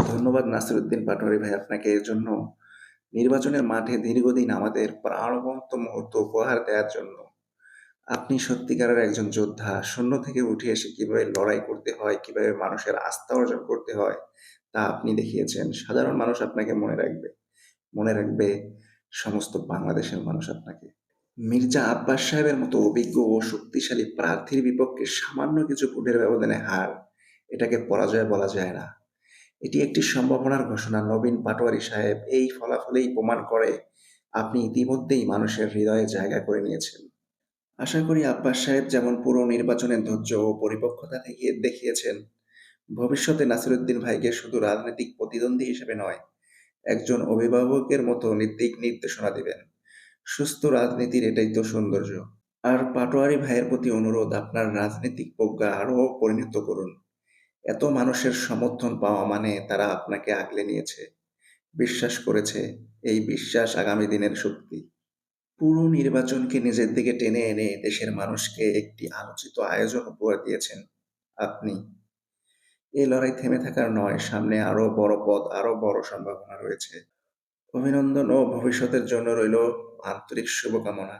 ধন্যবাদ নাসিরুদ্দিন পাটোয়ারি ভাই আপনাকে এর জন্য। নির্বাচনের মাঠে দীর্ঘদিন আমাদের প্রাণবন্ত মুহূর্ত উপহার দেওয়ার জন্য। আপনি সত্যিকারের একজন যোদ্ধা। শূন্য থেকে উঠে এসে কিভাবে লড়াই করতে হয়, কিভাবে মানুষের আস্থা অর্জন করতে হয়, তা আপনি দেখিয়েছেন। সাধারণ মানুষ আপনাকে মনে রাখবে। মনে রাখবে সমস্ত বাংলাদেশের মানুষ আপনাকে। মির্জা আব্বাস সাহেবের মতো অভিজ্ঞ ও শক্তিশালী প্রার্থীর বিপক্ষে সামান্য কিছু ভোটের ব্যবধানে হার, এটাকে পরাজয় বলা যায় না। এটি একটি সম্ভাবনার ঘোষণা। নবীন পাটোয়ারি সাহেব, এই ফলাফলেই প্রমাণ করে আপনি ইতিমধ্যেই মানুষের হৃদয়ে জায়গা করে নিয়েছেন। আশা করি আব্বাস সাহেব যেমন পুরো নির্বাচনে ধৈর্য ও পরিপক্কতা দেখিয়েছেন, ভবিষ্যতে নাসিরুদ্দিন ভাইকে শুধু রাজনৈতিক প্রতিদ্বন্দ্বী হিসেবে নয়, একজন অভিভাবকের মতো দিক নির্দেশনা দিবেন। সুস্থ রাজনীতির এটাই তো সৌন্দর্য। আর পাটোয়ারি ভাইয়ের প্রতি অনুরোধ, আপনার রাজনৈতিক প্রজ্ঞা আরও পরিণত করুন। এত মানুষের সমর্থন পাওয়া মানে তারা আপনাকে আগলে নিয়েছে, বিশ্বাস করেছে। এই বিশ্বাস আগামী দিনের শক্তি। পুরো নির্বাচনকে নিজের দিকে টেনে এনে দেশের মানুষকে একটি আলোচিত আয়োজন উপহার দিয়েছেন আপনি। এই লড়াই থেমে থাকার নয়, সামনে আরো বড় পথ, আরো বড় সম্ভাবনা রয়েছে। অভিনন্দন ও ভবিষ্যতের জন্য রইল আন্তরিক শুভকামনা।